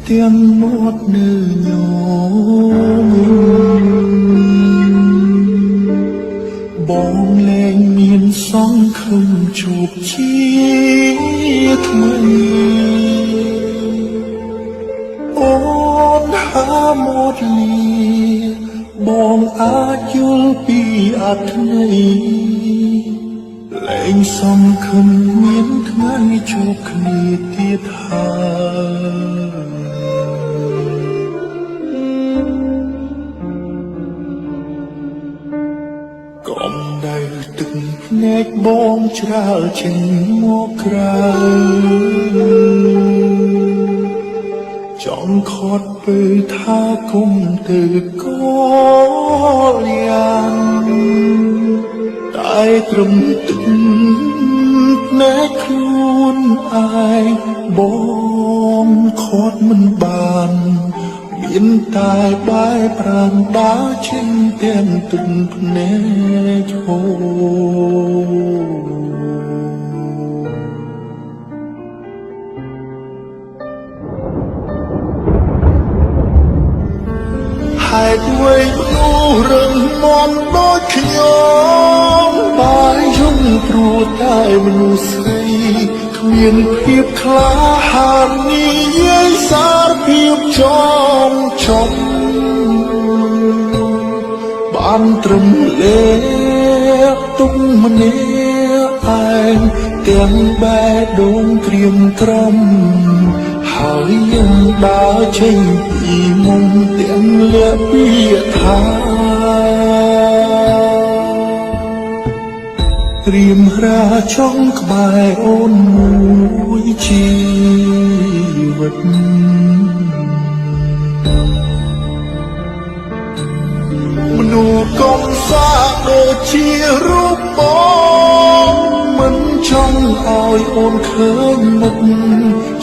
tiếng một nữ nhôm bóng lên miền sóng không chụp chiếc mây ôn há một ly bóng á chul pi át này lên sóng không miền ngay chụp khỉ tiết hà còn đây từng nét bóng trao trên mô cài trong khót bơi tha cùng từ có liền tại trầm từng nét luôn ai bóng khót mình bàn biến tai bãi prang đá trên tiền từng nét hồ hai đuôi nụ rừng mòn đôi nhóm bãi dung pru tai mnu say khuyên khiếp khá hàn ni dây xa khiếp trong trong ban trầm lệ tung mê anh tiếng bé đông triềm trầm hỏi nhân đã tranh vì mong tiếng lệ biết tha riêng ra trong bài ôn mũi chi vật nụ công xa đồ chia rút bóng mình trong oi ôn khơi mực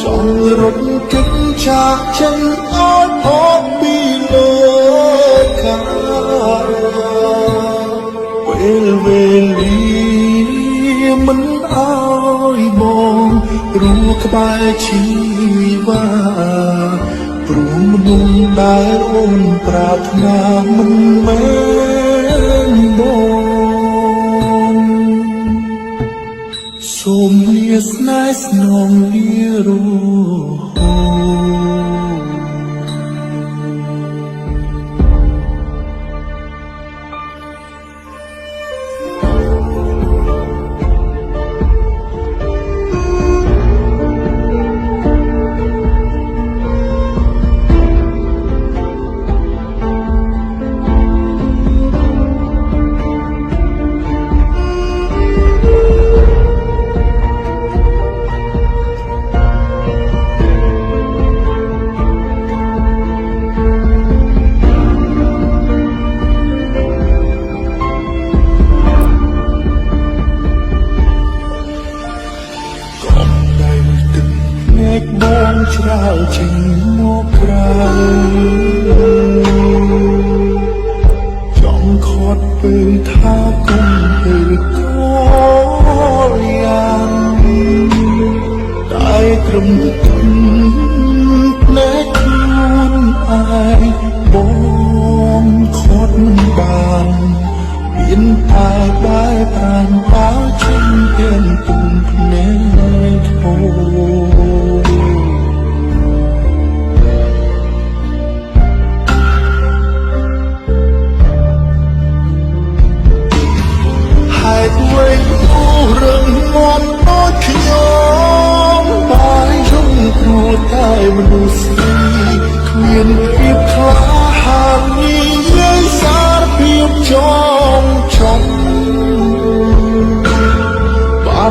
trong rốt kính cha chân ớt hót bi lơ cả quê về ly mình oi bóng ru cái bài chi va ru mình đã ôn prát na mình men bóng som lies nice nong liero bóng trao trên mô cài trong khót bơi tha cùng từ có liền tại trầm từng nét luôn ai bóng khót mình bàn biến tai bãi bàn báo trên tiền từng nét hồ hai đuôi nụ rừng mòn đôi nhóm bãi dung pru tai mnu say khuyên khiếp khá hàn ni dây xa khiếp trong trong ban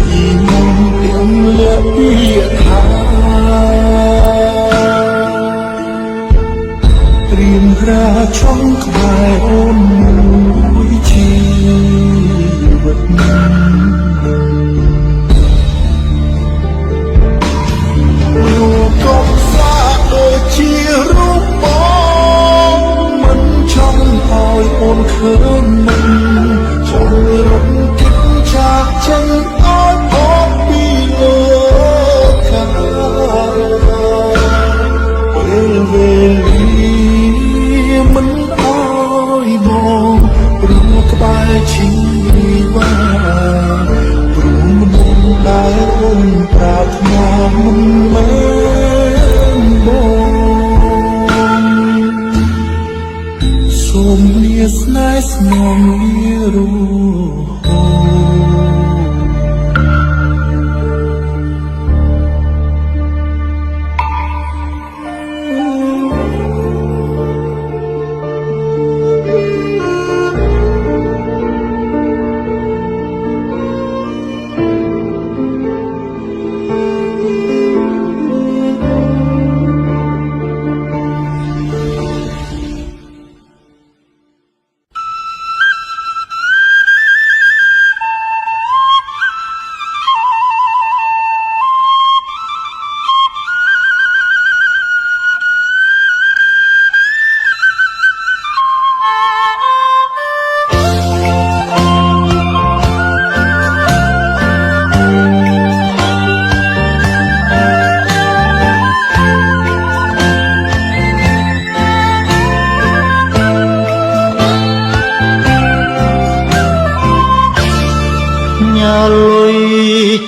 ពីមុនទាំងលាក់ពីថាត្រៀមរាចង់ក្បែរអូនមួយជីវិតលោកក៏សាដូចជារូបបងមិនចង់ឲ្យអូនឃើញមិនចង់រត់គេចចាកចេញឲ្យអស់ពីលោកខាងពេលវេលាមិនអើយមកព្រោះក្បែរជីវ៉ាព្រោះមនុស្សដែលអូនប្រាថ្នាមិនមែនបងសូមលាស្នេហ៍ស្នងលារហូ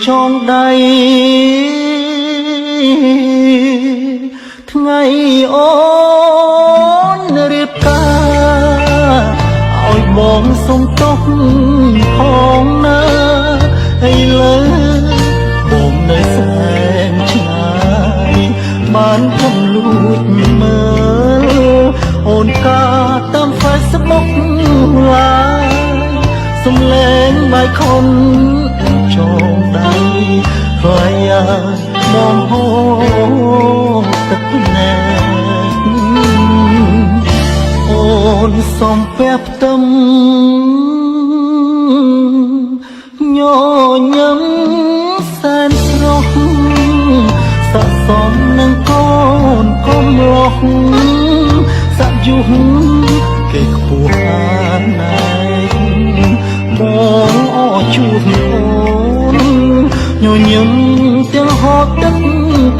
ចងដៃថ្ងៃអូនរៀបការឲ្យបងសុំទោសផងណាឥឡូវបងនៅសែនឆ្ងាយបានកំលួចមើលអូនកាតាម Facebook ឡាយសំឡេងបាយខុនចងដៃខ្លាយមកហូរទឹកណែអូនសំពាក់ផ្ទឹមញញឹមសែនស្រស់ស័ក្តិសមនឹងកូនកំលោះសាក់យុះគេខ្ពស់ណាស់បងអជួបអូនញញឹមទាំងហត់ទឹក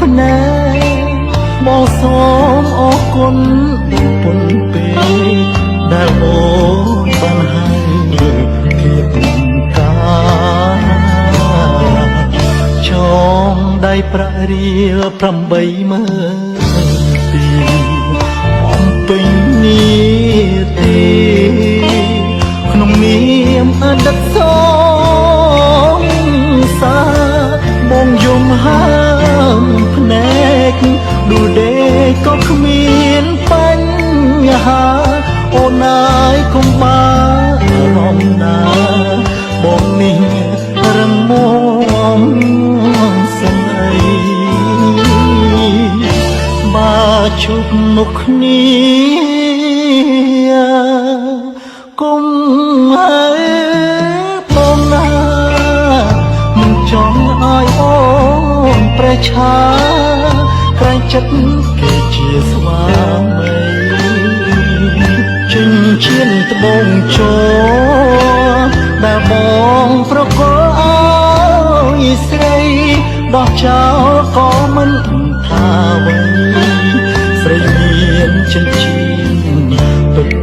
ភ្នែកបងសូមអរគុណពុនពេកដែលអូនបានឲ្យភាពកាចងដៃប្រាក់រៀល80000ទីអំពេញនេះទីក្នុងនាមអតីតសងសាបងយំហើមភ្នែកដួលដេកក៏គ្មានបញ្ហាអូនហើយកុំបារម្ភណាបងនេះរឹងមាំស្នេហ៍បើជួបមុខគ្នាគុំហើយបងណាមិនចង់ឲ្យអូនប្រេះឆាក្រែងចិត្តគេជាស្វាមីចិញ្ចៀនត្បូងជ័រដែលបងប្រគល់ឲ្យស្រីដោះចោលក៏មិនថាអ្វីស្រីមានចិញ្ចៀនពិត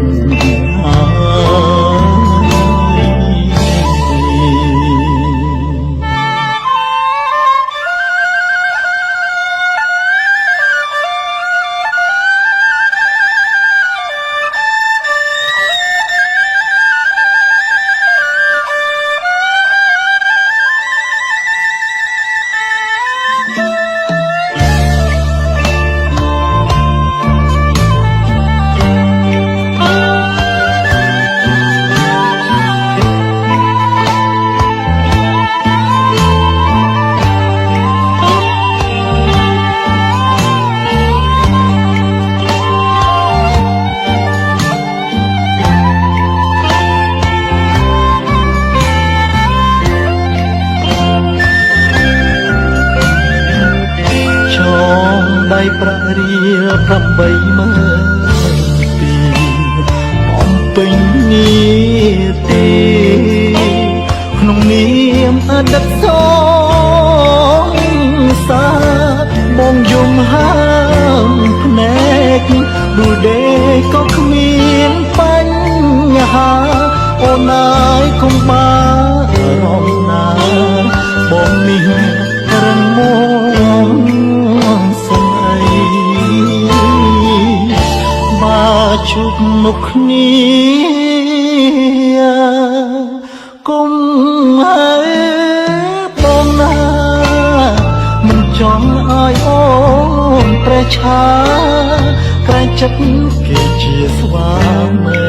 ប្រាក់រៀល80000ទីបំពេញងារទេក្នុងនាមអតីតសងសាបងយំហើមភ្នែកដួលដេកក៏គ្មានបញ្ហាអូនអើយគុំបារម្ភណាបងនេះរឹងមាំស្អីបើជួបមុខគ្នាគុំហើយបងណាមិនចង់ឲ្យអូនប្រឆាក្រែងចិត្តគេជាស្វាមី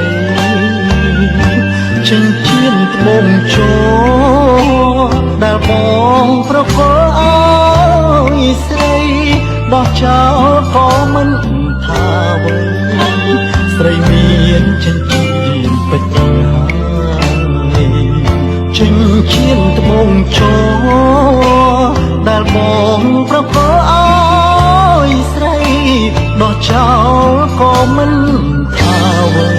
ចិញ្ចៀនត្បូងជោដែលបងប្រគល់ឲ្យស្រីដោះចោលក៏មិនថាអ្វីស្រីមានចិញ្ចៀនពេជ្រហើយចិញ្ចៀនត្បូងជោដែលបងប្រគល់ឲ្យស្រីដោះចោលក៏មិនថាអ្វី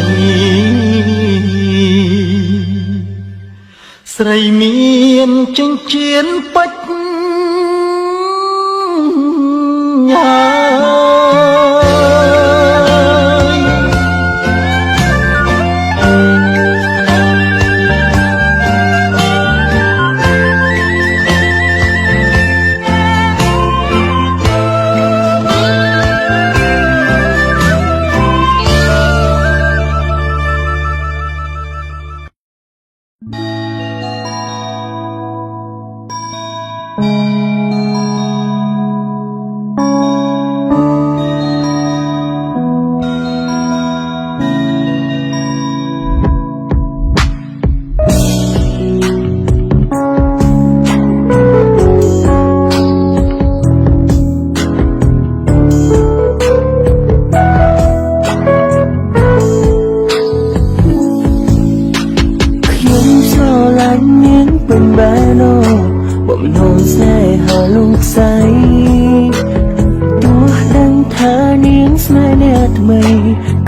ស្រីមានចិញ្ចៀនពេជ្រហើយ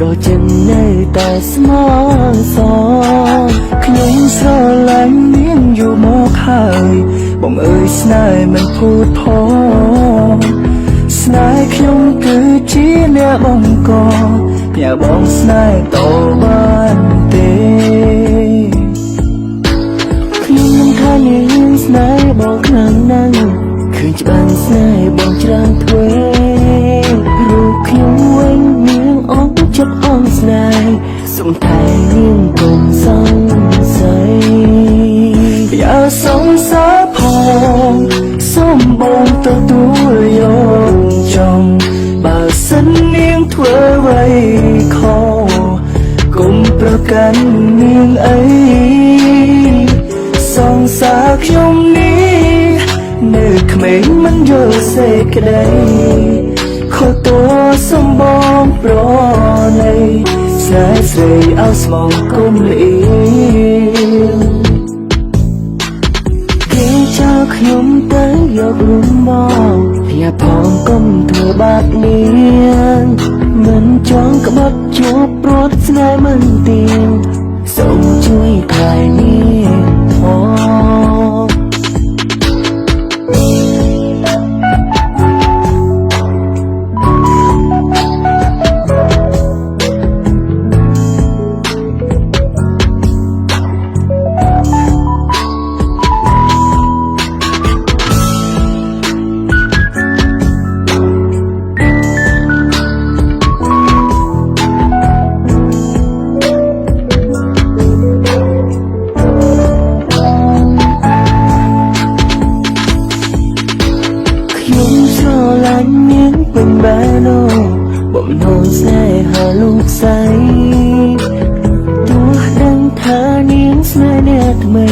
ក៏ចិននៅតែស្មោះសរខ្ញុំស្រឡាញ់នាងយូរមកហើយបងអើយស្នេហ៍មិនพูดផងស្នេហ៍ខ្ញុំគឺជាអ្នកបង្កផ្ញើបងស្នេហ៍តបានទេខ្ញុំមិនថានាងស្នេហ៍បងខ្លាំងណាស់ឃើញច្បាស់ស្នេហ៍បងច្រើនទ្វេរូបខ្ញុំវិញនាងអងចិត្តអងស្នេហ៍សុំថែនាងកុំសង្ស័យอย่าสงสัยផងសូមបងទទួលយកចង់បើសិននាងធ្វើអ្វីខុសកុំប្រកាន់នាងអីសង្សារខ្ញុំនេះនៅក្មេងមិនយល់សេចក្តីខុសតួសម្បងប្រណីស្នេហ៍ស្រីឲ្យស្មងគុំលៀងគេចោលខ្ញុំទៅយករួមមកភ័យផងកុំធ្វើបាបនាងមិនចង់ក្បត់ជួបព្រួតស្នេហ៍មិនទៀងសូមជួយថែនាងផងបំណងស្នេហាលោកស្រីទោះដឹងថានាងស្នេហ៍អ្នកថ្មី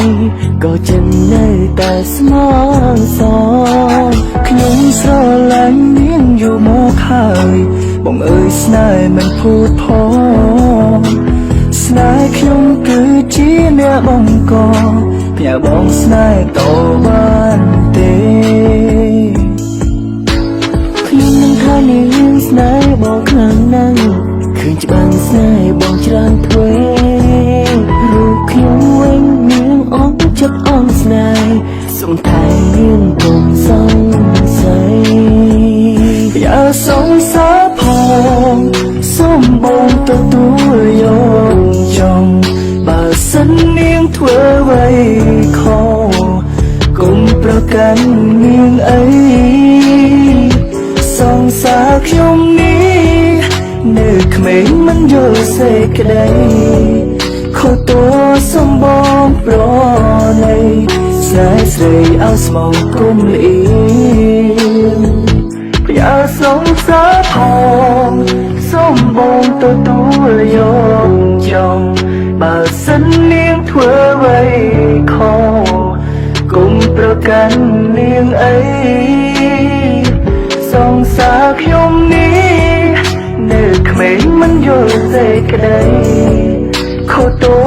ក៏ចិននៅតែស្មោះសរខ្ញុំស្រឡាញ់នាងយូរមកហើយបងអើយស្នេហ៍មិនพูดផងស្នេហ៍ខ្ញុំគឺជាអ្នកបង្កផ្ញើបងស្នេហ៍តបានទេខ្ញុំនឹងថានាង ងអីសងសាខ្ញុំនេះនៅក្មេងមិនយល់សេចក្តីខុសតួសម្បងប្រណីស្នេហ៍ស្រីឲ្យស្មងគុំលៀងព្យាសងសាផងសូមបងទទួលយកចង់បើសិននាងធ្វើអ្វីខុសគុំប្រកាន់នាងអីសងសាខ្ញុំនេះនៅក្មេងមិនយល់សេចក្តីខុសតួ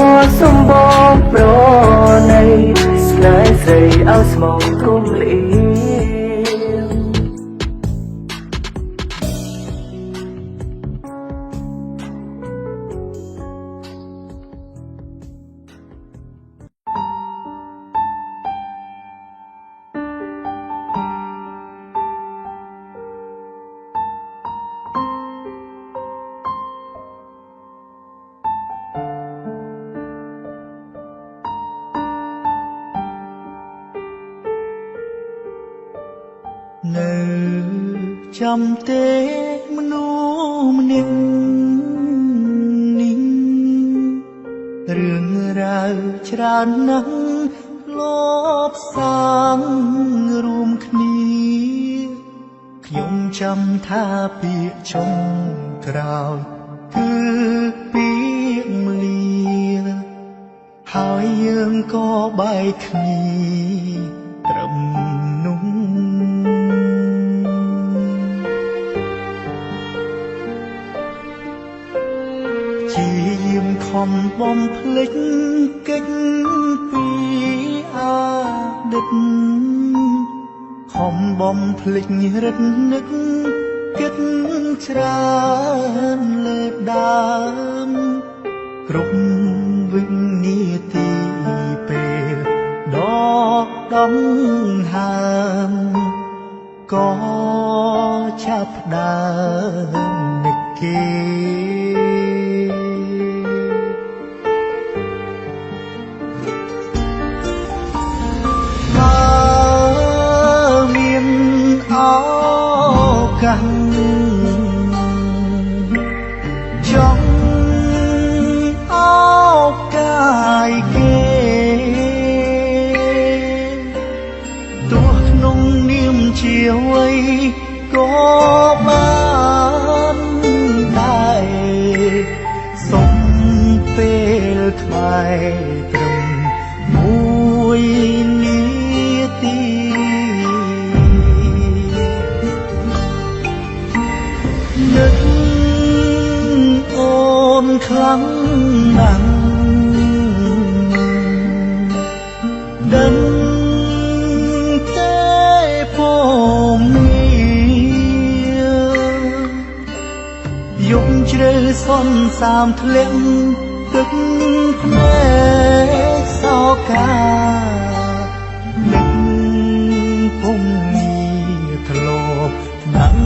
សម្បងប្រណីស្នេហ៍ស្រីឲ្យស្មងគុំលៀងនៅចាំទេមនុស្សម្នាក់នេះរឿងរ៉ាវច្រើនណាស់លបសាងរួមគ្នាខ្ញុំចាំថាពាក្យចុងក្រោយគឺពាក្យមលាហើយយើងក៏បែកគ្នាត្រឹមនោះជាយាមខំបំភ្លេចកិច្ចពីអតីតខំបំភ្លេចរិទ្ធនឹកគិតច្រើនលើដើមគ្រប់វិនាទីពេលដកដង្ហើមក៏ចាប់ដើមនឹកគេចង់អោបកាយគេទោះក្នុងនាមជាអ្វីក៏បានដែរសុំពេលខ្មែរត្រឹមមួយនាទីនឹកអូនខ្លាំងណាស់ដឹងទេผมយំជ្រៅសន្សាមធ្លាក់ទឹកភ្នែកសោកានឹងពុំងារធ្លាប់ណាំ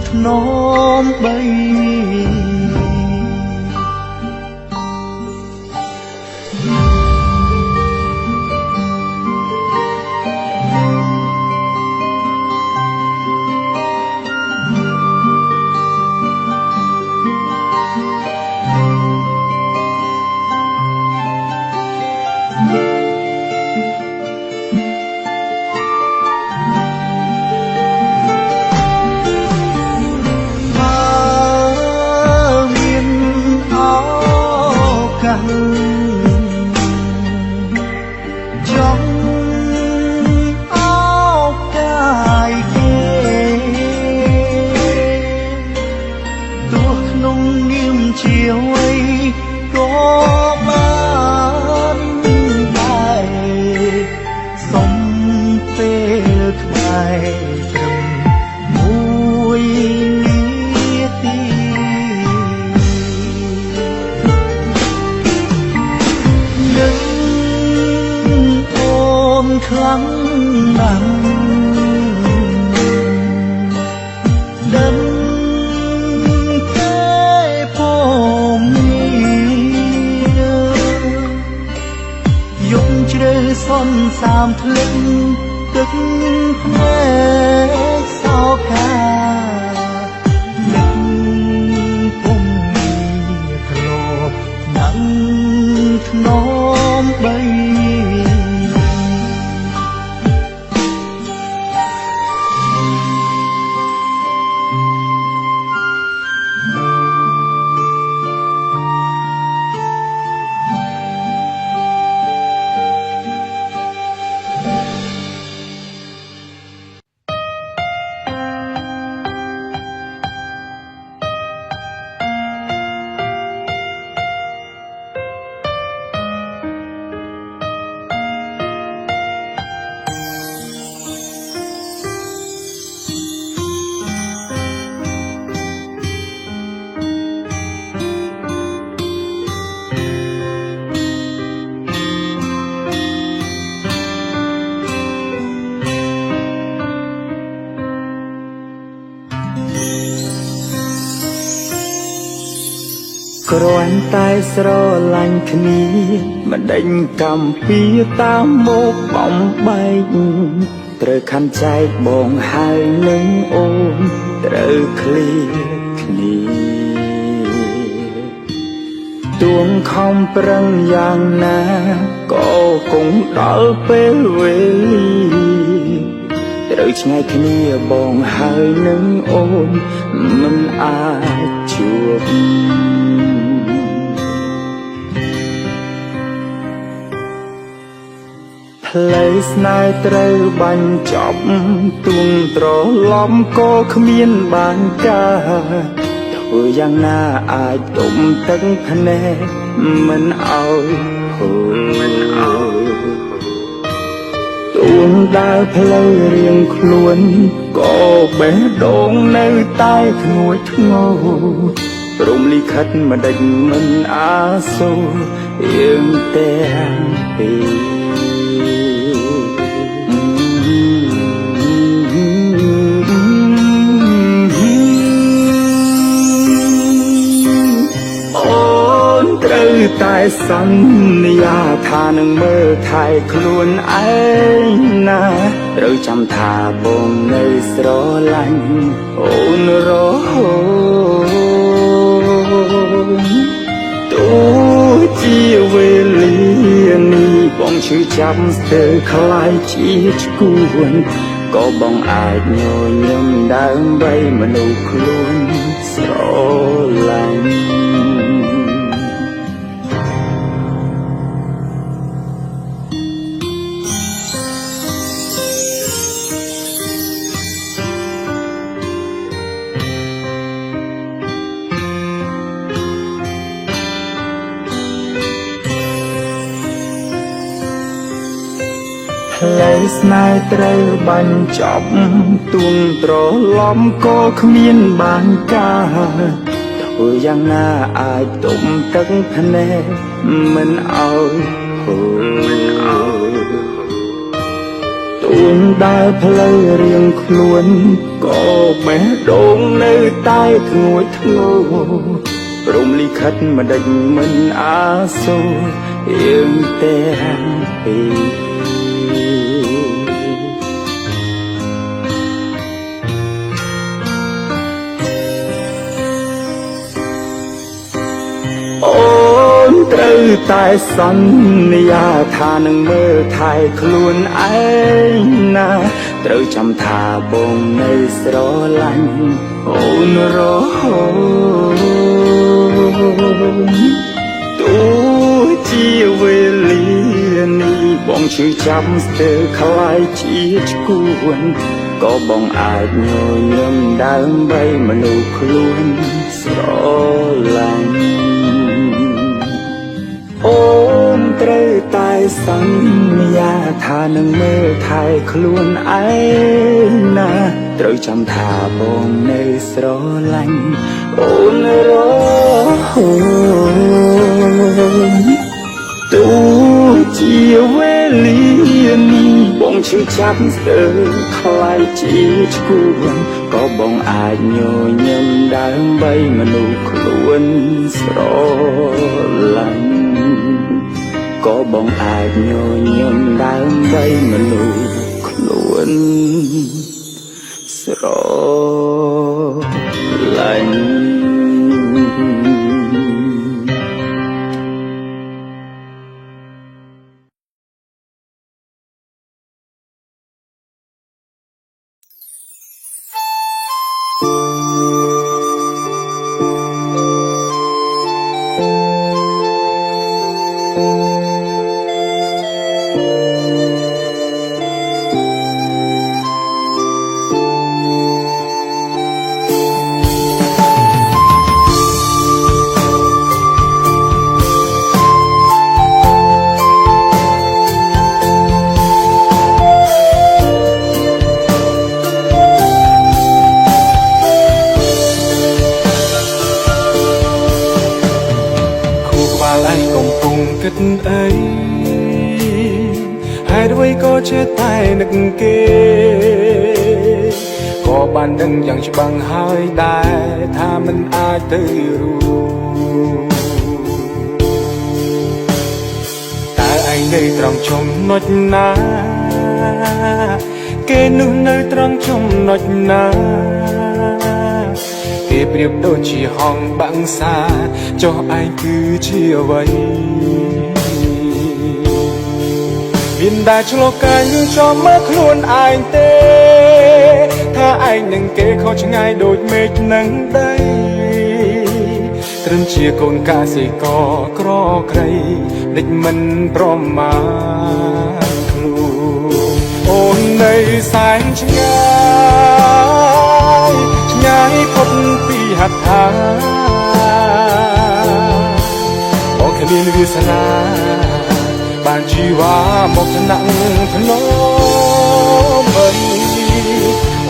ធ្នមបីចង់អោបកាយគេទោះក្នុងនាមជាអ្វីក៏បានដែរសុំពេលខ្មែរត្រឹមមួយនាទីខ្លាំងណាស់ដឹងទេผมយំជ្រៅសន្សាមធ្លាក់ទឹកភ្ន គ្រាន់តែស្រឡាញ់គ្នាមិនដេញកំពីតាមមកបំបែកត្រូវខណ្ឌចែកបងហើយនឹងអូនត្រូវឃ្លៀគ្នាទួងខំប្រឹងយ៉ាងណាក៏គង់ដល់ពេលវេលាត្រូវឆ្ងាយគ្នាបងហើយនឹងអូនមិនអាចជួបផ្លូវស្នេហ៍ត្រូវបាញ់ចប់ទួងត្រឡប់ក៏គ្មានបានការធ្វើយ៉ាងណាអាចទុំទឹកភ្នែកមិនឲ្យហូរទួងដើរផ្លូវរៀងខ្លួនក៏បេះដូងនៅតែធ្ងួចធ្ងរព្រមលិខិតមិនដេចមិនអាសូរយើងទាំងពីរតែសន្យាថានឹងមើលថែខ្លួនឯងណាត្រូវចាំថាបងនៅស្រឡាញ់អូនរហូតទោះជាវេលានេះបងឈឺចាប់ស្ទើរคล้ายជាឈួនក៏បងអាចញញឹមដើម្បីមនុស្សខ្លួនស្រឡាញ់ផ្លូវស្នេហ៍ត្រូវបាញ់ចប់ទួងត្រឡប់ក៏គ្មានបានការធ្វើយ៉ាងណាអាចទុំទឹកភ្នែកមិនឲ្យហូរទួងដើរផ្លូវរៀងខ្លួនក៏បេះដូងនៅតែធ្ងួចធ្ងរព្រមលិខិតមិនដេចមិនអាសូរយើងទាំងពីរត្រូវតែសន្យាថានឹងមើលថែខ្លួនឯងណាត្រូវចាំថាបងនៅស្រឡាញ់អូនរហូតទោះជាវេលានេះបងឈឺចាប់ស្ទើរคล้ายជាឈួនក៏បងអាចញញឹមដើម្បីមនុស្សខ្លួនស្រឡាញ់អូនត្រូវតែសន្យាថានឹងមើលថែខ្លួនឯងណាត្រូវចាំថាបងនៅស្រឡាញ់អូនរហូតទោះជាវេលានេះបងឈឺចាប់ស្ទើរคล้ายជាឈួនក៏បងអាចញញឹមដើម្បីមនុស្សខ្លួនស្រឡាញ់ក៏បងអាចញញឹមដើម្បីមនុស្សខ្លួនស្រឡាញ់គិតអីហេតុអ្វីក៏ចេះតែនឹកគេក៏បានដឹងយ៉ាងច្បាស់ហើយដែរថាមិនអាចទៅរួច គេត្រង់ចំណុចណាគេនោះនៅត្រង់ចំណុចណាគេប្រៀបដូចជាហងបាំងសាចុះឯងគឺជាអ្វីមានតែឆ្លុះកាយចំមកខ្លួនឯងទេថាឯងនឹងគេខុសឆ្ងាយដូចមេឃនឹងដីត្រឹមជាកូនកសិករក្រក្រៃដេចមិនប្រមាណខ្លួនអូននៅសែនឆ្ងាយឆ្ងាយផុតពីហត្ថាបងគ្មានវាសនាបានជីវ៉ាមកថ្នាក់ភ្នំ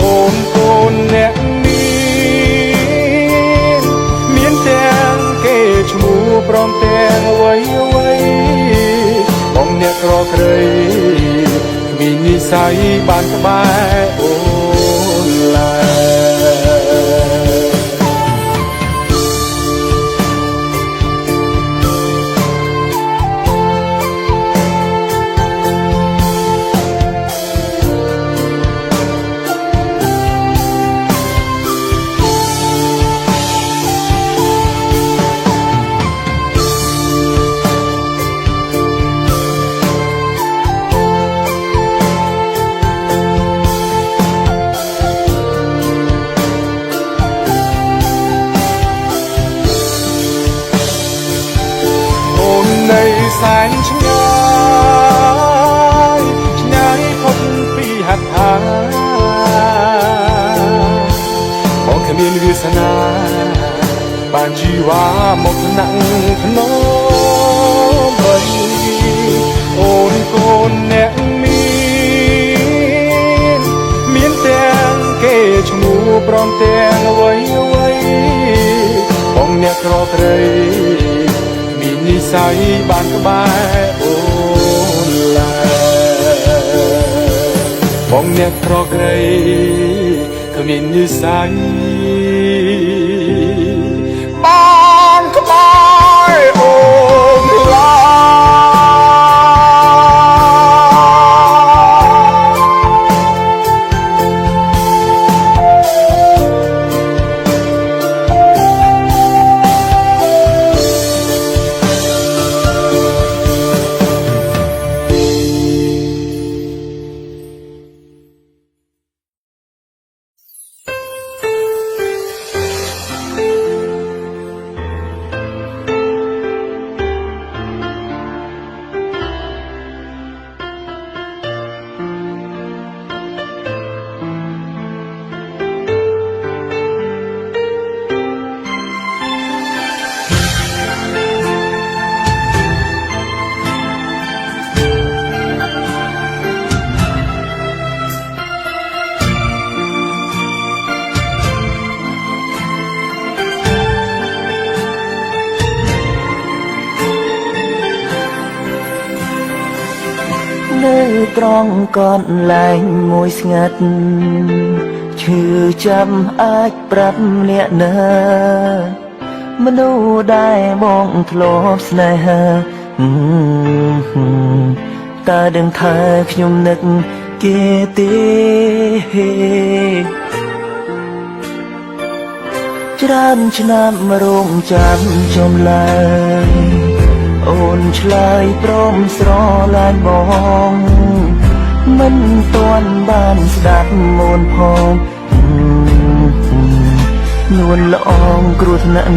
អូនកូនអ្នកមានទាំងគេឈ្មោះព្រមទាំងអ្វីបងអ្នកក្រក្រៃគ្មាននិស័យបានក្បែរអូនឡើយសែនឆ្ងាយឆ្ងាយផុតពីហត្ថាបងគ្មានវាសនាបានជីវ៉ាមកថ្នាក់ភ្នំអូនកូនអ្នកមានទាំងគេឈ្មោះព្រមទាំងអ្វីបងអ្នកក្រក្រៃនិស័យបានក្បែរអូនឡើយបងអ្នកក្រក្រៃគ្មាននិស័យបានក្បែរអូនឡើយ នៅត្រង់កន្លែងមួយស្ងាត់ឈឺចាំអាចប្រាប់អ្នកណាមនុស្សដែលបងធ្លាប់ស្នេហាតើដឹងថាខ្ញុំនឹកគេទេច្រើនឆ្នាំរងចាំចំឡើយអូនឆ្លើយព្រមស្រឡាញ់បងមិនទាន់បានស្ដាប់មូនផងនួនល្អងគ្រោះថ្នាក់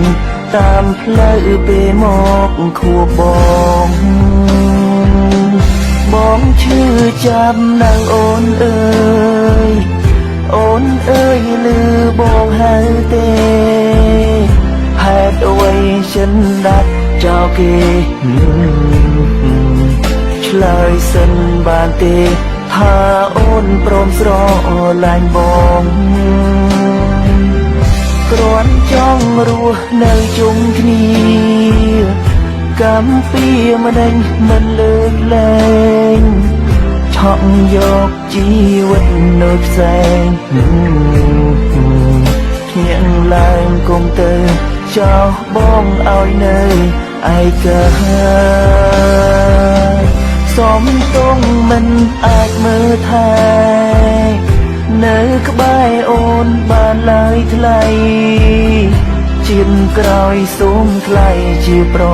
តាមផ្លូវពេលមកខួបបងឈឺចាំនៅអូនអើយអូនអើយឮបងហៅទេហេតុអ្វីចិនដាច់ចោលគេឆ្លើយសិនបានទេថាអូនព្រមស្រឡាញ់បងគ្រាន់ចង់រស់នៅជុំគ្នាកម្មពីម្ដេចមិនលើកលែងឆក់យកជីវិតនៅផ្សែងភ្ញាក់ឡើងគុំទៅចោលបងឲ្យនៅឯកាស សំទងមិនអាចមើលថែនៅក្បែរអូនបានឡើយថ្លៃជាក្រោយសូមថ្លៃជាប្រ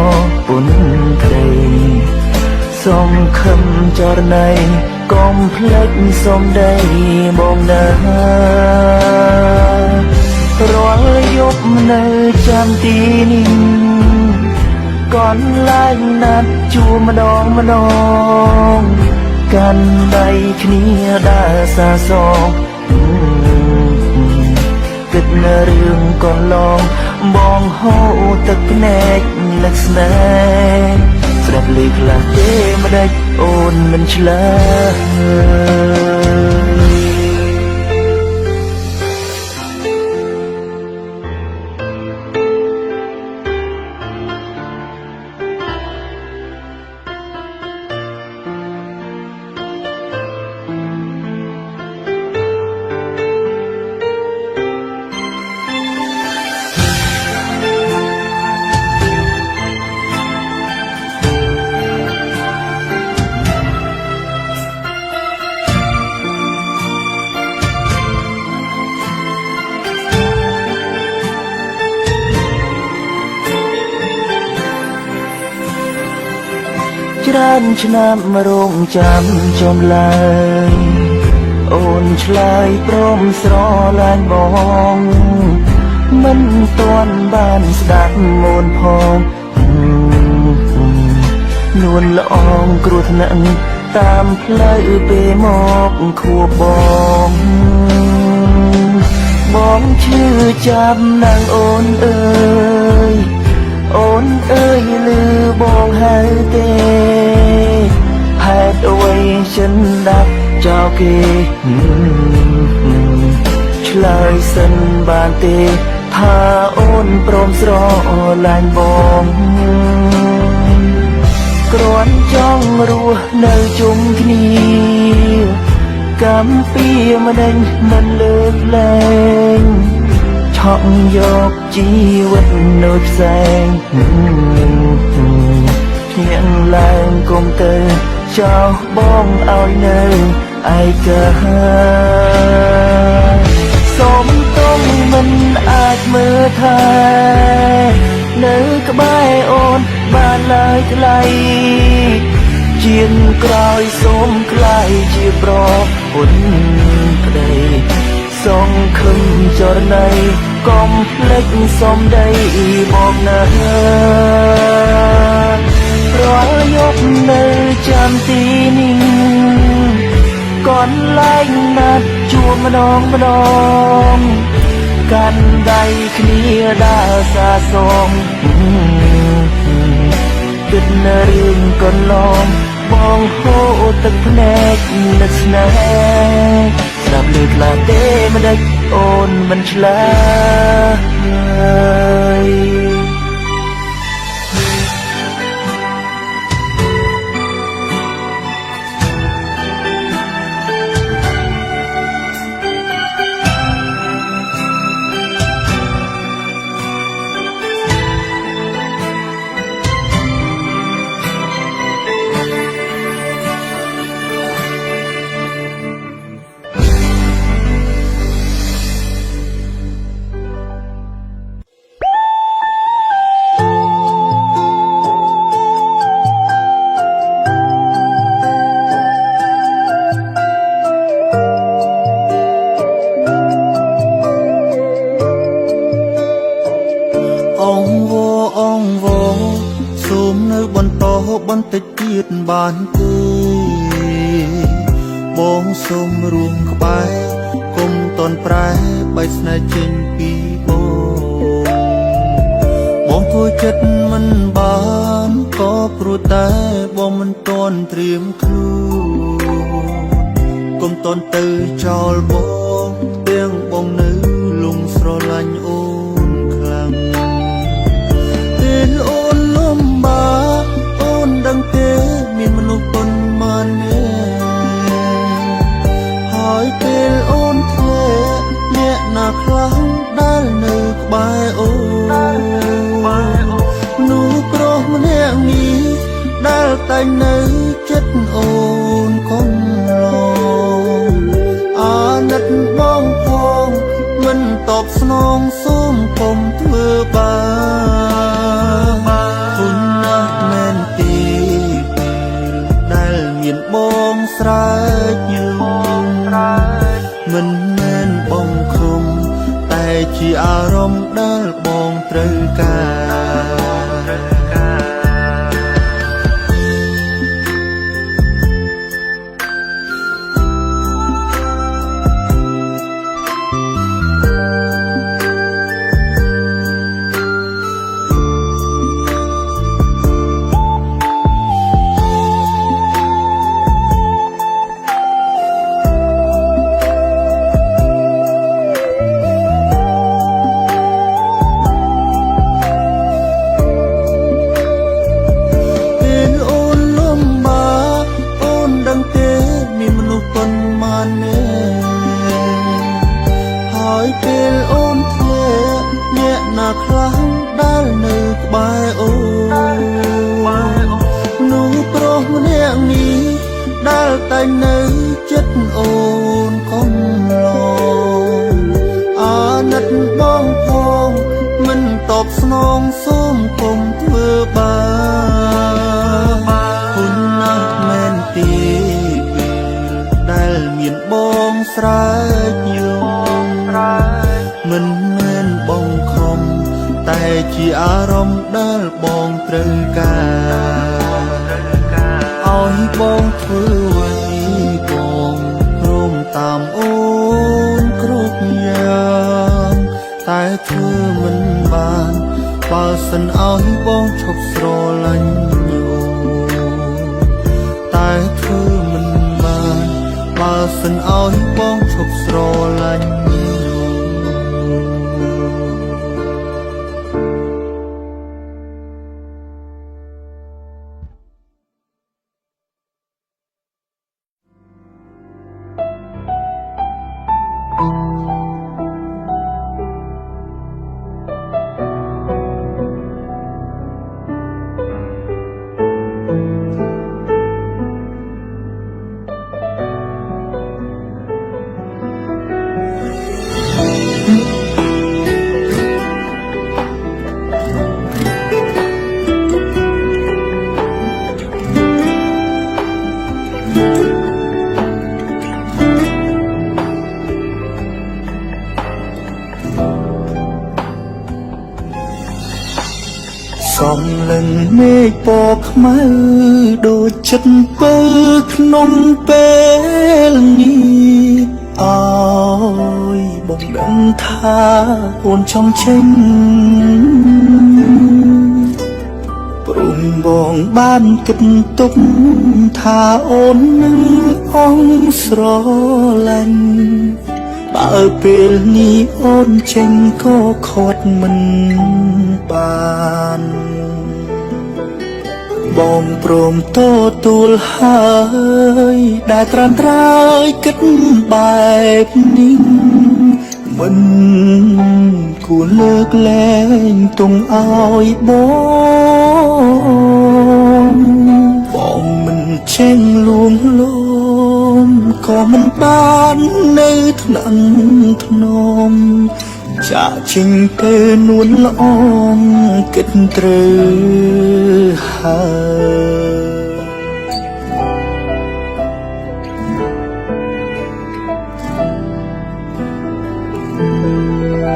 ពន្ធក្តីសូមខំចរណៃកុំភ្លេចសូមដីបងណារាល់យប់នៅចាំទីនេះកនឡើងណាត់ជួម្ដងកាន់ដៃគ្នាដើរសាសងគិតនៅរឿងកន្លងបងហូរទឹកភ្នែកនឹកស្នេហ៍ស្រាប់លីខ្លះទេម្ដេចអូនមិនឆ្លើយច្រើនឆ្នាំរងចាំចំឡើយអូនឆ្លើយព្រមស្រឡាញ់បងមិនទាន់បានស្ដាប់មូនផងនួនល្អងគ្រោះថ្នាក់តាមផ្លូវពេលមកខួបបងឈឺចាប់ណាស់អូនអើយអូនអើយលឺបងហៅទេហេតុអ្វីចិនដាក់ចោលគេឆ្លើយសិនបានទេថាអូនព្រមស្រឡាញ់បងគ្រាន់ចង់រស់នៅជុំគ្នាកម្មពីម្ដេចមិនលើកលែងឆក់យកជីវិតនៅផ្សែងភ្ញាក់ឡើងគុំទៅចោលបងឲ្យនៅឯកាសូមទុំមិនអាចមើលថែនៅក្បែរអូនបានឡើយថ្លៃជាងក្រោយសូមខ្លាយជាប្រពន្ធក្តីសងខឹមចរណៃកុំភ្លេចសំដីបងណារាល់យប់នៅចាំទីនេះកន្លែងណាត់ជួម្ដងកាន់ដៃគ្នាដើរសាសងគិតនៅរឿងកន្លងបងហូរទឹកភ្នែកនឹកស្នេហ៍ស្ដាប់លើខ្លះទេម្ដេចអូនមិនឆ្លើយបន្តិចទៀតបានទេបងសូមរួមក្បែរគុំតន់ប្រែបែកស្នេហ៍ចេញពីបងគួរចិត្តមិនបានក៏ព្រោះតែបងមិនតន់ត្រៀមខ្លួនគុំតន់ទៅចោលបងទាំងបងនៅលងស្រឡាញ់អូនខ្លាំងពេលអូនលំបាកដឹងទេមានមនុស្សប៉ុន្មានហើយពេលអូនធ្លាក់អ្នកណាខ្លះដែលនៅក្បែរអូនមនុស្សប្រុសម្នាក់នេះដែលតែងនៅចិត្តអូ តបងផងមិនតបស្នងសូមកុំធ្វើបាគុណណាស់មែនទេដែលមានបងស្រែកយំមិនមែនបងខំតែជាអារម្មណ៍ដែលបងត្រូវការពេលអូនធ្លាក់អ្នកណាខ្លះដែលនៅក្បែរអូននោះប្រុសម្នាក់នេះដែលតែងនៅចិត្តអូនកុំឡងអាណិតបងផងមិនតបស្នងសូមកុំធ្វើបាគុណណាស់មែនទេដែលមានបងស្រែកយំមិនមែនបងខំតែជាអារម្មណ៍ដែលបងត្រូវការឲ្យបងធ្វើអ្វីបងព្រមតាមអូនគ្រប់យ៉ាងតែធ្វើមិនបានបើសិនឲ្យបងឈប់ស្រឡាញ់អូនតែធ្វើមិនបានបើសិនឲ្យបងឈប់ស្រឡាញ់សំលឹងមេឃពណ៌ខ្មៅដូចចិត្តពើក្នុងពេលនេះអើយបងដឹងថាអូនចង់ចេញព្រមបងបានគិតទុកថាអូននឹងអងស្រឡាញ់បើពេលនេះអូនចេញក៏ខាត់មិនបានបងព្រមទទួលហើយដែលត្រាំត្រើយគិតបែបនេះមិនគួរលើកលែងទុំឲ្យបងមិនចេញលួងលោមក៏មិនបាននៅថ្នាក់ធ្នមចាក់ចេញទៅនួនល្អងគិតត្រូវហើយ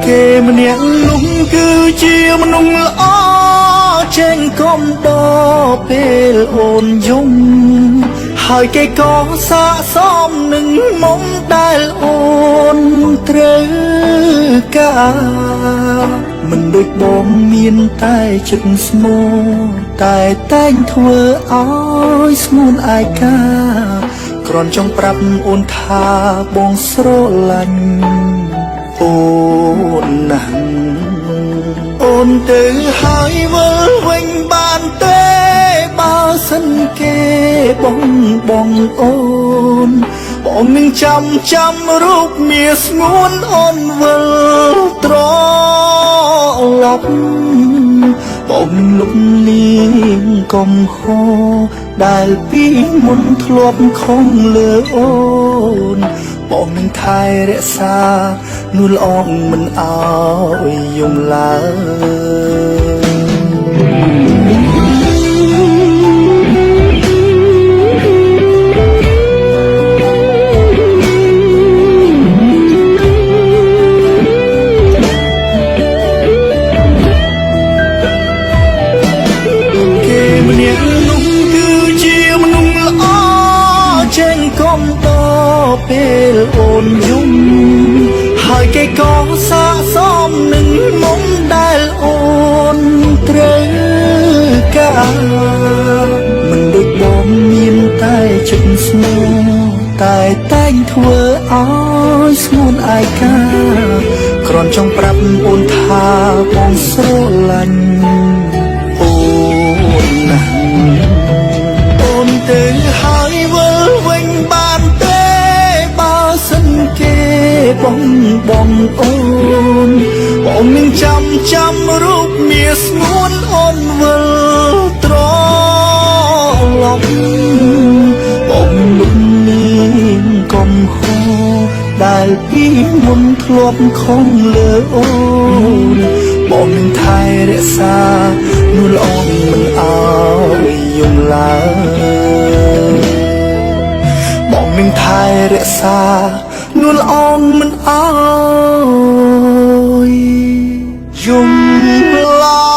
គេម្នាក់នោះគឺជាមនុស្សល្អចេញកុំដល់ពេលអូនយំហើយគេក៏សាកសមនឹងមុំដែលអូនត្រូវការមិនដូចបងមានតែចិត្តស្មោតែតែងធ្វើឲ្យស្ងួនឯកាគ្រាន់ចង់ប្រាប់អូនថាបងស្រឡាញ់អូនណាស់អូនទៅហើយវិលវិញបានទេបើសិនគេបងអូនបងនឹងចាំរូបមាសស្ងួនអូនវិលត្រឡប់បងនឹងលុបលៀងកំហដែលពីមុនធ្លាប់ខំលើអូនប បងនឹងថែរក្សានួនល្អងមិនអោយយំឡើពេលអូនយំហើយគេក៏សាកសមនឹងមុំដែលអូនត្រូវការមិនដូចបងមានតែចិត្តស្មោះតែតែងធ្វើឲ្យស្ងួនឯកាគ្រាន់ចង់ប្រាប់អូនថាបងស្រឡាញ់អូនណាស់អូនទៅហើយវិលវិញបានបងអូនបងនឹងចាំរូបមាសស្ងួនអូនវិលត្រឡប់បងមិនមានកុំហោដែលពីមុនធ្លាប់ខំលើអូនបងនឹងថែរក្សានួនល្អងមិនអោយយំឡើយបងនឹងថែរក្សានួនល្អងមិនអោយយំឡើយ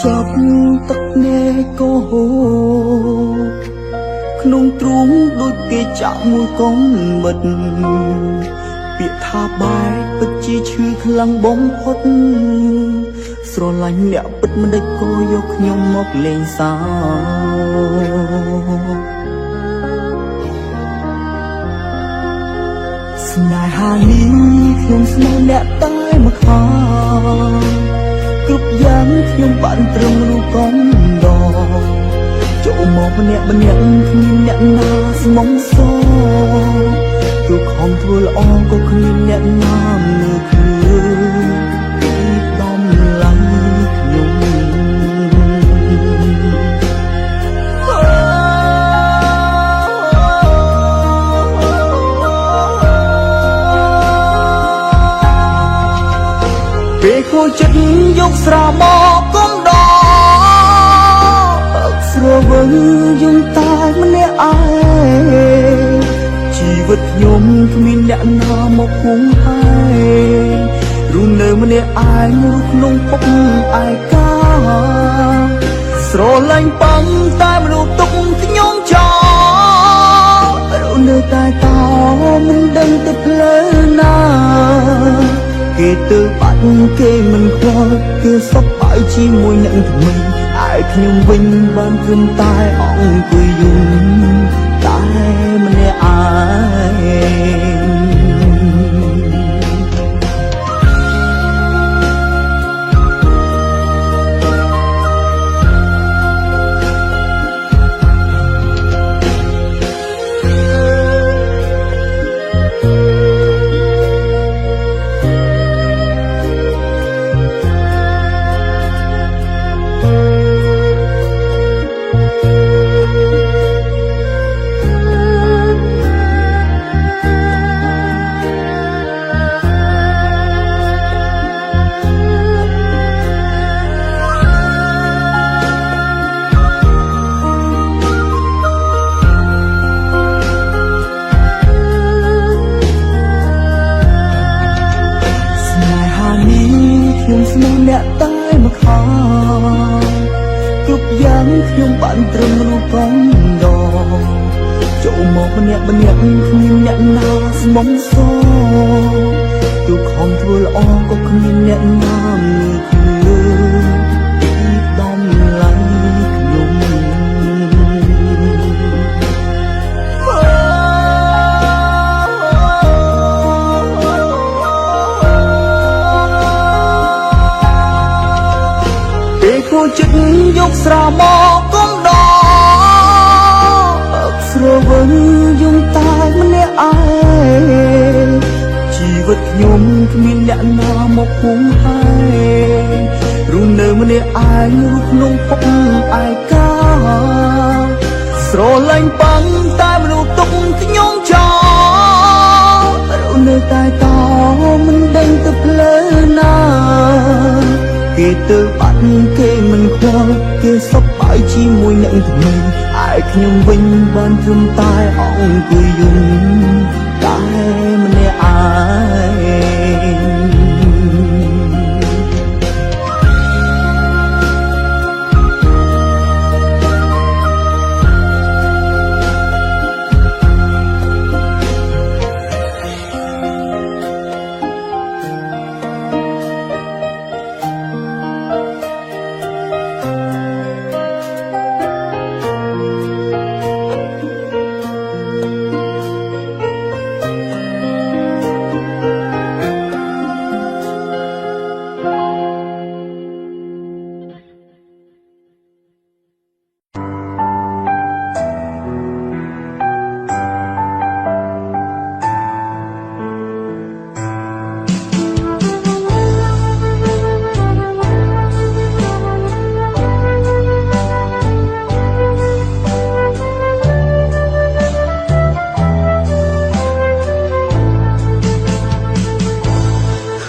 ចាប់ទឹកនេកោហូក្នុងទ្រូងដូចគេចាក់មួយកងបិទពាក្យថាបែកពិតជាឈឺខ្លាំងបំផុតស្រឡាញ់អ្នកពិតមិនដេចក៏យកខ្ញុំមកលេងសើស្នេហានេះខ្ញុំស្នេហ៍អ្នកតែមកខោគ្រប់យ៉ាងខ្ញុំបានត្រឹមរូបកងដចូលមកម្នាក់គ្មានអ្នកណាស្មងសទូខំធ្វើល្អក៏គ្មានអ្នកណាមើលគឺពីដំឡើងខ្ញុំពេលខូចចិត្តយកស្រមមកកុំដកស្រវិញយំតែម្នាក់ឯងជីវិតខ្ញុំគ្មានអ្នកណាមកហួងហែរស់នៅម្នាក់ឯងរស់ក្នុងពុកឯកាស្រឡាញ់ប៉ុន្តែមនុស្សទុកខ្ញុំចោលរស់នៅតែតមិនដឹងទៅផ្លូវណាគេទៅបាត់គេមិនខ្វល់គេសុខឲ្យជាមួយអ្នកថ្មីឯខ្ញុំវិញបានព្រមតែអង្គុយយំតែម្នាក់ឯ ខ្ញុំស្មោះអ្នកតែមកខំគ្រប់យ៉ាងខ្ញុំបានត្រឹមរូបផងដងចូលមកម្នាក់គ្មានអ្នកណាស្មងសទូខំធ្វើល្អក៏គ្មានអ្នកណាមើលឃើញទីដំឡៃខ្ញុំពេលគូចិត្តយកស្រមមកកុំដកស្រវិញយំតែម្នាក់ឯងជីវិតខ្ញុំគ្មានអ្នកណាមកភូមិហើយរស់នៅម្នាក់ឯងរូបក្នុងពុកឯកាស្រលាញ់ប៉ាំងតែមនុស្សទុកខ្ញុំចោលរស់នៅតែតមិនដឹងទៅផ្លូវណាគេទៅបាត់គេមិនខ្វល់គេសប្បាយជាមួយអ្នកថ្មីឯខ្ញុំវិញបានត្រឹមតែអង្គុយយំតែម្នាក់ឯង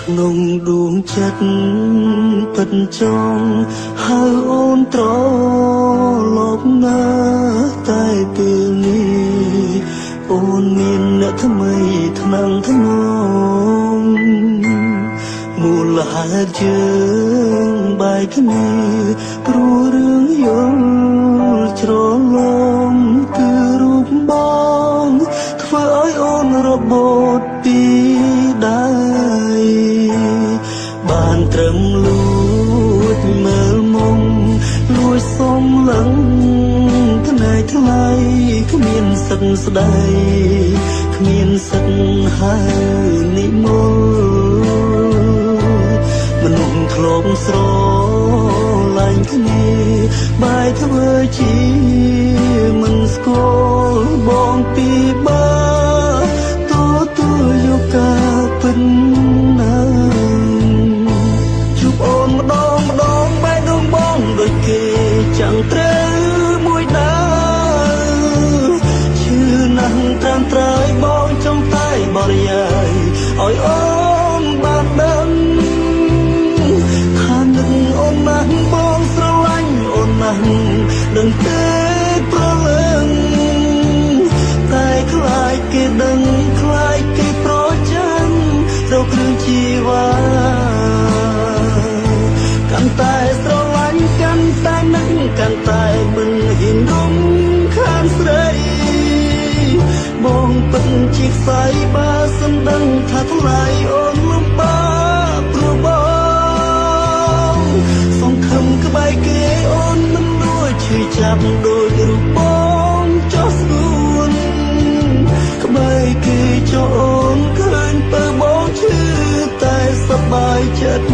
ក្នុងដួងចិត្តពិតចង់ហៅអូនត្រឡប់ណាតែពេលនេះអូនមានអ្នកថ្មីថ្នាំងថ្នមមូលហេតុយើងបែកគ្នាព្រោះរឿងយល់ច្រឡំគឺរូបបងធ្វើឲ្យអូនរបូតពីដៃបានត្រឹមលួចមើលមុំលួចសុំលឹងថ្លៃគ្មានសិទ្ធស្ដីគ្មានសិទ្ធហៅនិមន្តមនុស្សធ្លាប់ស្រឡាញ់គ្នាបែរធ្វើជាមិនស្គាល់បងពីបាទទួលយកការពិតណាជួបអូនម្ដងបែរដងបងដូចគេchẳngត្រូវមួយដើឈឺណាស់ត្រាំត្រើយបងចង់តែបរិយាយឲ្យអូនបានដឹងថានឹងអូនណាស់បងស្រឡាញ់អូនណាស់ដឹងទេប្រលឹងតែខ្លាចគេដឹងខ្លាចគេប្រចាំរកគ្រឿងជីវ៉ាកាន់តែស្រឡាញ់កាន់តែនឹងកាន់តែមិនហ៊ានរំខានស្រីបងពិតជាខ្សែបើសិនដឹងថាថ្លៃអូនលំបាកព្រោះបងសង្ឃឹមក្បែរគេអូនមិនលួចឈឺចាប់ដោយរូបបងចោះស្ងួនក្បែរគេចោះអូនឃើញពើបងឈឺតែសប្បាយចិត្ត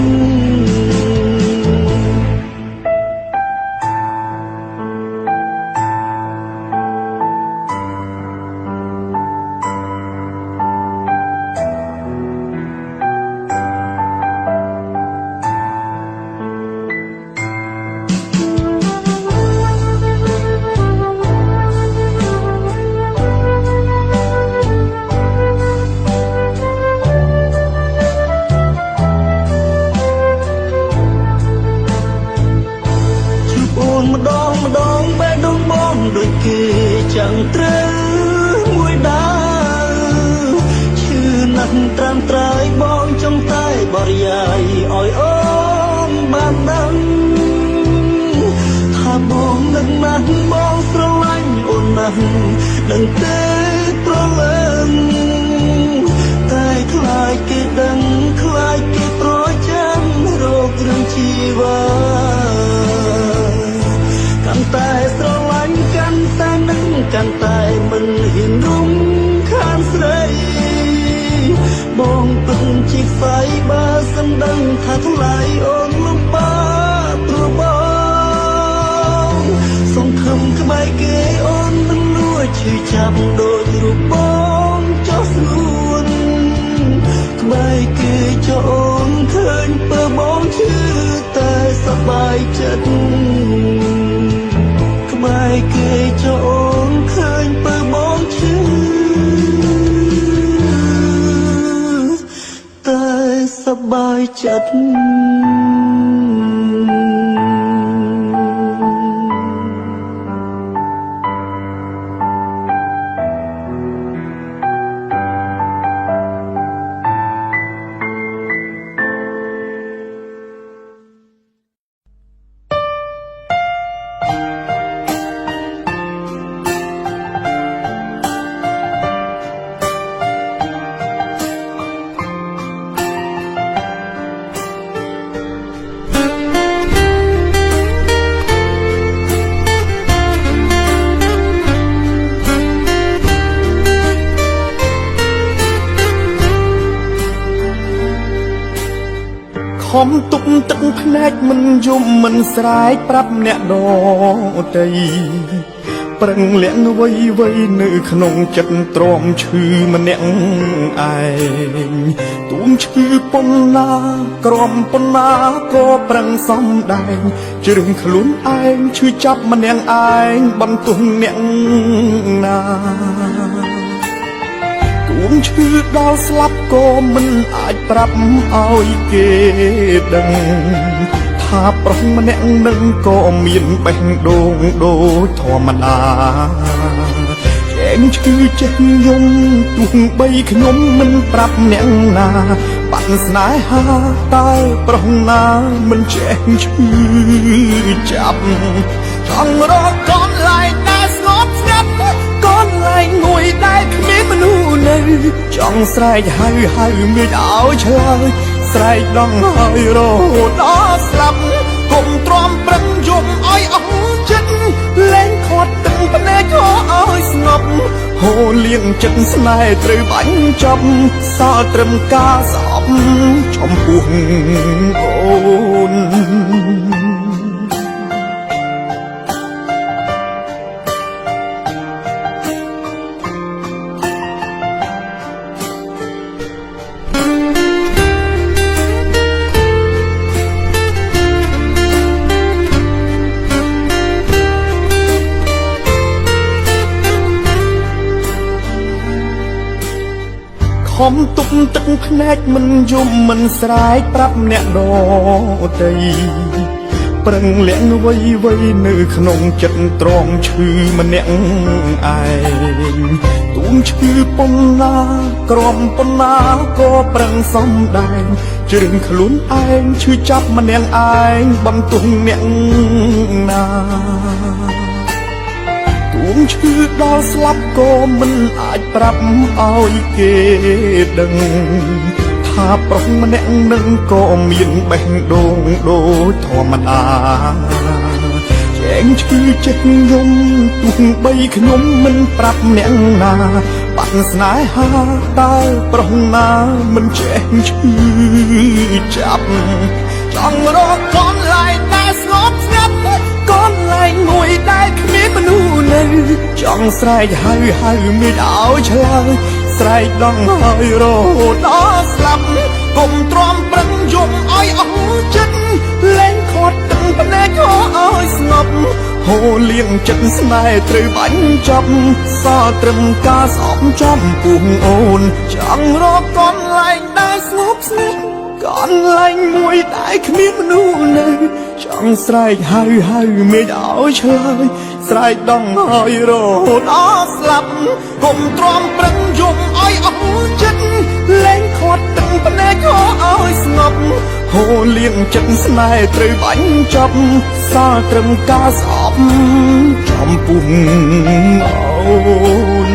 ម្ដងបែរដងបងដូចគេchẳngត្រូវមួយដើឈឺណាស់ត្រាំត្រើយបងចង់តែបរិយាយឲ្យអូ ណាស់បងស្រឡាញ់អូនណាស់នឹងទេប្រលឹងតែខ្លាចគេដឹងខ្លាចគេប្រចាំរោគរឿងជីវ៉ាកាន់តែស្រឡាញ់កាន់តែនឹងកាន់តែមិនហ៊ានរំខានស្រីបងពិតជាខ្សែបើសិនដឹងថាថ្លៃអូនលំបាកព្រោះបងសង្ឃឹមក្បែរគេអូនមិនលួចឈឺចាប់ដូចរូបបងចោះស្រួនក្បែរគេចោអូនឃើញពើបងឈឺតែសប្បាយចិត្តក្បែរគេចោអូនឃើញពើបងឈឺតែសប្បាយចិត្តខំទុកទឹកភ្នែកមិនយំមិនស្រែកប្រាប់អ្នកដទៃប្រឹងលាក់អ្វីនៅក្នុងចិត្តទ្រាំឈឺម្នាក់ឯងទួងឈឺប៉ុណ្ណាក្រំប៉ុណ្ណាក៏ប្រឹងសំដែងជ្រឹងខ្លួនឯងឈឺចាប់ម្នាក់ឯងបន្ទោសអ្នកណាទួងឈឺដល់ស្លាប់ក៏មិនអាចប្រាប់ឲ្យគេដឹងថាប្រុសម្នាក់នឹងក៏មានបេះដូងដូចធម្មតាចែងឈឺចេះយំទោះបីខ្ញុំមិនប្រាប់អ្នកណាបាត់ស្នេហាតើប្រុសណាមិនចែងឈឺចាប់ចង់រកកូនឡើយតែស្ងប់ស្ងាត់កូនឡើយមួយដែលគ្មានមនុស្សនៅចង់ស្រែកហៅមានឲ្យឆ្លើយស្រែកដងហើយរហូតដល់ស្លាប់កុំទ្រាំប្រឹងយំឲ្យអស់ចិត្តលែងខាត់ទឹកភ្នែកក៏ឲ្យស្ងប់ហូរលៀងចិត្តស្នេហ៍ត្រូវបាញ់ចាប់សល់ត្រឹមការស្អប់ចំពោះអូនខំទុកទឹកភ្នែកមិនយំមិនស្រែកប្រាប់អ្នកដទៃប្រឹងលាក់អ្វីនៅក្នុងចិត្តទ្រាំឈឺម្នាក់ឯងទួងឈឺប៉ុណ្ណាក្រំប៉ុណ្ណាក៏ប្រឹងសំដែងជ្រឹងខ្លួនឯងឈឺចាប់ម្នាក់ឯងបន្ទោសអ្នកណាទួងឈឺដល់ស្លាប់ក៏មិនអាចប្រាប់ឲ្យគេដឹងថាប្រុសម្នាក់នឹងក៏មានបេះដូងដូចធម្មតាចែងឈឺចេះយំទោះបីខ្ញុំមិនប្រាប់អ្នកណាបាត់ស្នេហាតើប្រុសណាមិនចែងឈឺចាប់ចង់រកកូនឡើយតែស្ងប់ស្ងាត់កូនឡើយមួយដែលគ្មានមនុស្សនៅចង់ស្រែកហៅមានឲ្យឆ្លើយស្រែកដងហើយរហូតដល់ស្លាប់កុំទ្រាំប្រឹងយំឲ្យអស់ចិត្តលែងខាត់ទឹកភ្នែកក៏ឲ្យស្ងប់ហូរលៀងចិត្តស្នេហ៍ត្រូវបាញ់ចាប់សល់ត្រឹមការស្អប់ចំពោះអូនចង់រកកូនឡើងដែលស្ងប់ស្ងាត់កូនឡើងមួយដែលគ្មានមនុស្សនៅចង់ស្រែកហៅមានឲ្យឆ្លើយស្រែកដងហើយរហូតដល់ស្លាប់កុំទ្រាំប្រឹងយំឲ្យអស់ចិត្តលែងខាត់ទឹកភ្នែកក៏ឲ្យស្ងប់ហ ហូរលៀងចិត្តស្នេហ៍ត្រូវបាញ់ចាប់សល់ត្រឹមការស្អប់ចំពុំអូន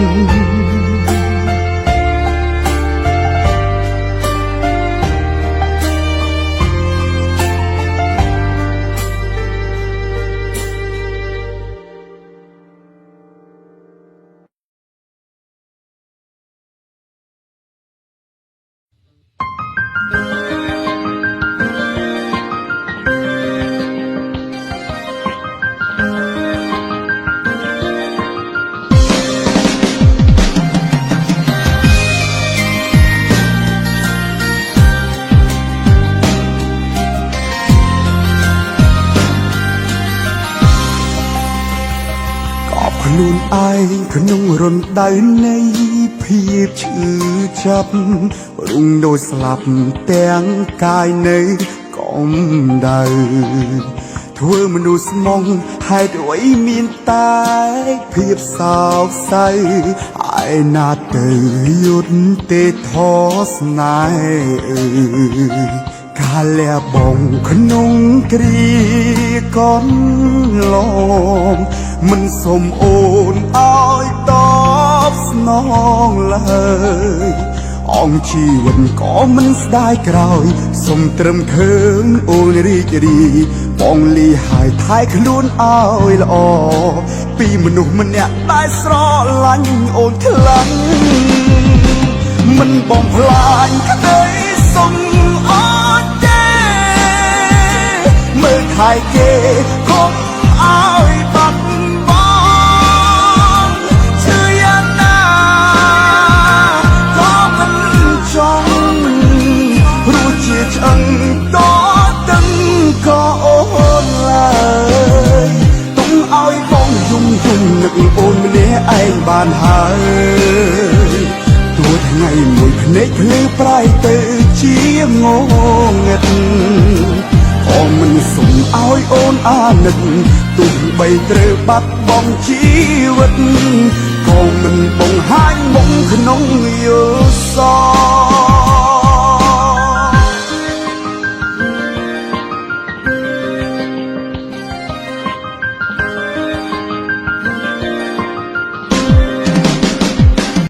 ខ្លួនឯងក្នុងរណ្ដៅនៃភាពឈឺចាប់រុងដូចស្លាប់ទាំងកាយនៅកំដៅធ្វើមនុស្សស្មងហេតុអ្វីមានតែភាពសោកសៅឯណាទៅយុទ្ធទេធស្នេហ៍កាលះបងក្នុងគ្រាកនឡងមិនសុំអូនឲ្យតបស្នងឡើយអង្គជីវិតក៏មិនស្ដាយក្រោយសុំត្រឹមឃើញអូនរីករាយបងលីហើយថែខ្លួនឲ្យល្អពីមនុស្សម្នាក់ដែលស្រឡាញ់អូនខ្លាំងមិនបំផ្លាញក្តីសុំអូនទេមើលថែគេកុំឲ្យបាត់បង់ឈឺយ៉ាងណាក៏មិនចង់រស់ជាឆ្អឹងតដឹងក៏អូនឡើយទុំឲ្យបងយំនឹកអូនម្នាក់ឯងបានហើយទោះថ្ងៃមួយភ្នែកភ្លឺប្រៃទៅជាងងឹតក៏មិនសុំឲ្យអូនអាណិតទោះបីត្រូវបាត់បង់ជីវិតក៏មិនបង្ហាញមុខក្នុងយល់ស